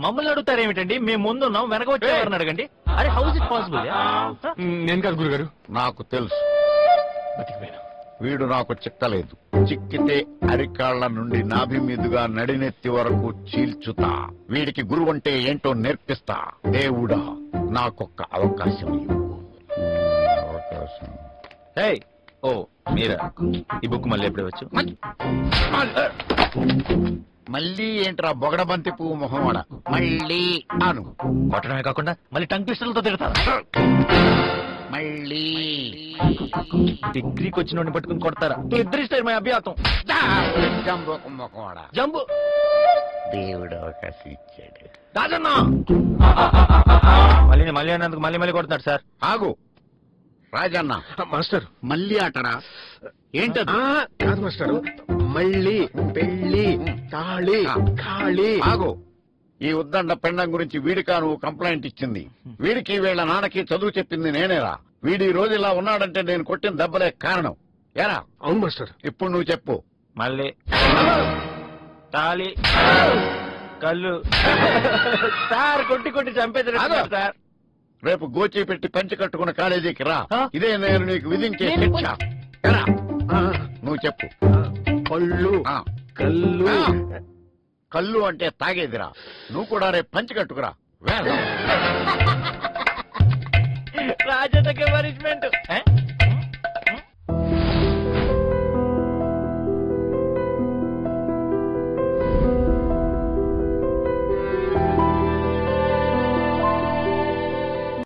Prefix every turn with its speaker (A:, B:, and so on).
A: మమ్మల్ని అడుగుతారేమిటండి? మేము ముందున్నాం, వెనక వచ్చేవారిని అడగండి. అరే హౌస్ ఇట్ పాసిబుల్?
B: నేను కాదు గురుగారు.
C: నాకు తెలుసు వీడు నాకు చిక్కలేదు. చిక్కితే అరికాళ్ల నుండి నాభి మీదుగా నడినెత్తి వరకు చీల్చుతా. వీడికి గురువు అంటే ఏంటో నేర్పిస్తా. దేవుడా నాకొక్క అవకాశం ఇవ్వు. అవకాశం.
A: ఓ మీరా? ఈ బుక్ మళ్ళీ ఎప్పుడు వచ్చు?
C: మళ్ళీ ఏంట్రా బొగడబంతి పువ్వు మొహమాడ? మళ్ళీ అను.
A: కొట్టడమే కాకుండా మళ్ళీ టంగ్ పిస్టల్తో తిడతాను.
C: మళ్ళీ
A: డిగ్రీకి వచ్చిన పట్టుకుని కొడతారా? ఇద్దరిస్తారు మా అభ్యాసం.
C: జంబు మొహమాడ.
A: జంబు.
C: దేవుడు అవకాశం ఇచ్చాడు.
A: రాజన్న మళ్ళీ అన్నందుకు మళ్ళీ కొడుతున్నాడు సార్.
C: ఆగు రాజన్న.
B: మాస్టర్
C: మళ్ళీ ఆటరా? ఏంటది?
B: కాదు మాస్టర్, మళ్ళీ పెళ్లి తాళి ఖాళీ.
C: ఆగు. ఈ ఉద్దండ పెండం గురించి వీడికా నువ్వు కంప్లైంట్ ఇచ్చింది? వీడికి వీళ్ళ నాన్నకి చదువు చెప్పింది నేనేరా? వీడి రోజు ఇలా ఉన్నాడంటే నేను కొట్టిన దెబ్బలే కారణం. ఏరా?
B: అవును మాస్టర్.
C: ఇప్పుడు నువ్వు చెప్పు.
A: మళ్ళీ తాళి కళ్ళు సార్ కొట్టి చంపేది సార్.
C: రేపు గోచి పెట్టి పంచి కట్టుకున్న కాలేజీకి రా. ఇదే నేను నీకు విధించే శిక్ష. ఏరా? నువ్వు చెప్పు.
B: కళ్ళు కళ్ళు.
C: కళ్ళు అంటే తాగేదిరా. నువ్వు కూడా రేపు పంచి కట్టుకురా.
A: రాజన్నకి పనిష్మెంట్.